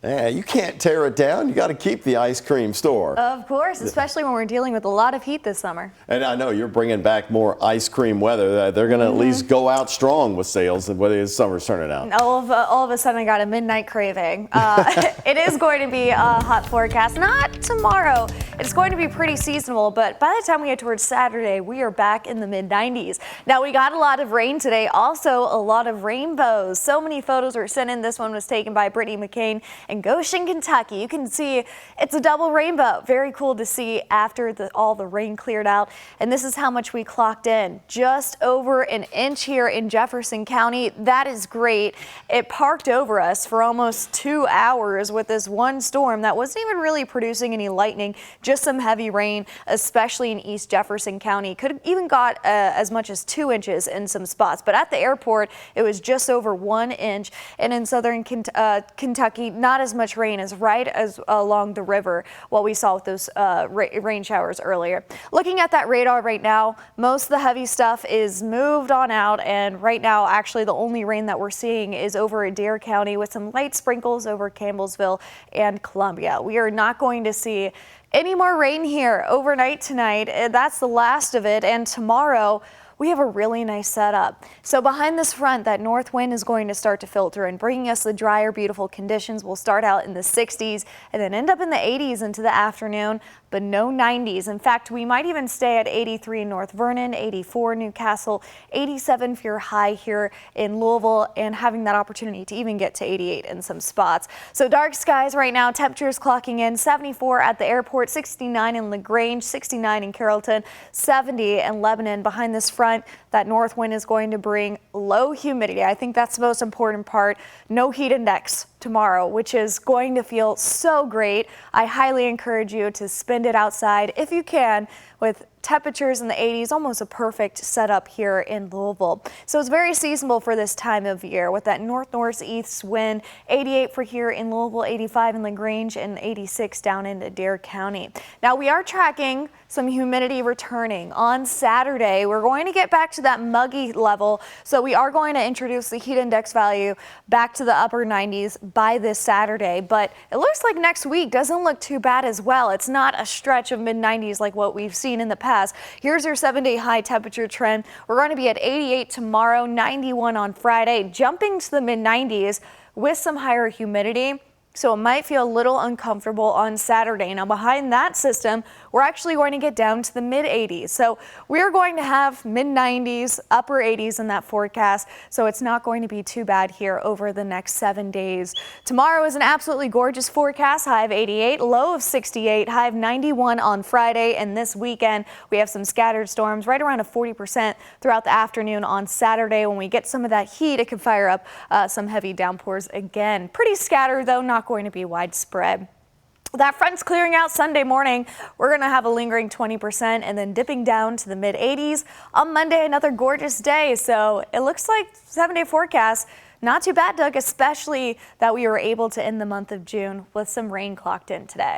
Yeah, you can't tear it down. You got to keep the ice cream store. Of course, especially when we're dealing with a lot of heat this summer. And I know you're bringing back more ice cream weather. They're going to at least go out strong with sales and whether the summer's turning out. All of a sudden, I got a midnight craving. It is going to be a hot forecast. Not tomorrow. It's going to be pretty seasonal, but by the time we get towards Saturday, we are back in the mid-90s. Now, we got a lot of rain today. Also, a lot of rainbows. So many photos were sent in. This one was taken by Brittany McCain in Goshen, Kentucky. You can see it's a double rainbow. Very cool to see after all the rain cleared out. And this is how much we clocked in. Just over an inch here in Jefferson County. That is great. It parked over us for almost 2 hours with this one storm that wasn't even really producing any lightning, just some heavy rain, especially in East Jefferson County. Could have even got as much as 2 inches in some spots. But at the airport, it was just over 1 inch. And in southern Kentucky, not as much rain as right as along the river, what we saw with those rain showers earlier. Looking at that radar right now, most of the heavy stuff is moved on out, and right now actually the only rain that we're seeing is over Drier County with some light sprinkles over Campbellsville and Columbia. We are not going to see any more rain here overnight tonight. That's the last of it, and tomorrow we have a really nice setup. So behind this front, that north wind is going to start to filter and bringing us the drier, beautiful conditions. We'll start out in the 60s and then end up in the 80s into the afternoon, but no 90s. In fact, we might even stay at 83 in North Vernon, 84 Newcastle, 87 for your high here in Louisville, and having that opportunity to even get to 88 in some spots. So dark skies right now, temperatures clocking in 74 at the airport, 69 in LaGrange, 69 in Carrollton, 70 in Lebanon. Behind this front, that north wind is going to bring low humidity. I think that's the most important part. No heat index tomorrow, which is going to feel so great. I highly encourage you to spend it outside if you can, with temperatures in the 80s, almost a perfect setup here in Louisville. So it's very seasonable for this time of year with that north-northeast wind. 88 for here in Louisville, 85 in LaGrange, and 86 down into Drier County. Now we are tracking some humidity returning on Saturday. We're going to get back to that muggy level, so we are going to introduce the heat index value back to the upper 90s by this Saturday, but it looks like next week doesn't look too bad as well. It's not a stretch of mid-90s like what we've seen in the past. Here's your 7-day high temperature trend. We're going to be at 88 tomorrow, 91 on Friday, jumping to the mid-90s with some higher humidity. So it might feel a little uncomfortable on Saturday. Now behind that system, we're actually going to get down to the mid-80s. So we're going to have mid-90s, upper 80s in that forecast. So it's not going to be too bad here over the next 7 days. Tomorrow is an absolutely gorgeous forecast. High of 88, low of 68, high of 91 on Friday. And this weekend, we have some scattered storms right around a 40% throughout the afternoon on Saturday. When we get some of that heat, it could fire up some heavy downpours again. Pretty scattered though, not going to be widespread. That front's clearing out Sunday morning. We're going to have a lingering 20% and then dipping down to the mid-80s. On Monday, another gorgeous day. So it looks like 7-day forecast. Not too bad, Doug, especially that we were able to end the month of June with some rain clocked in today.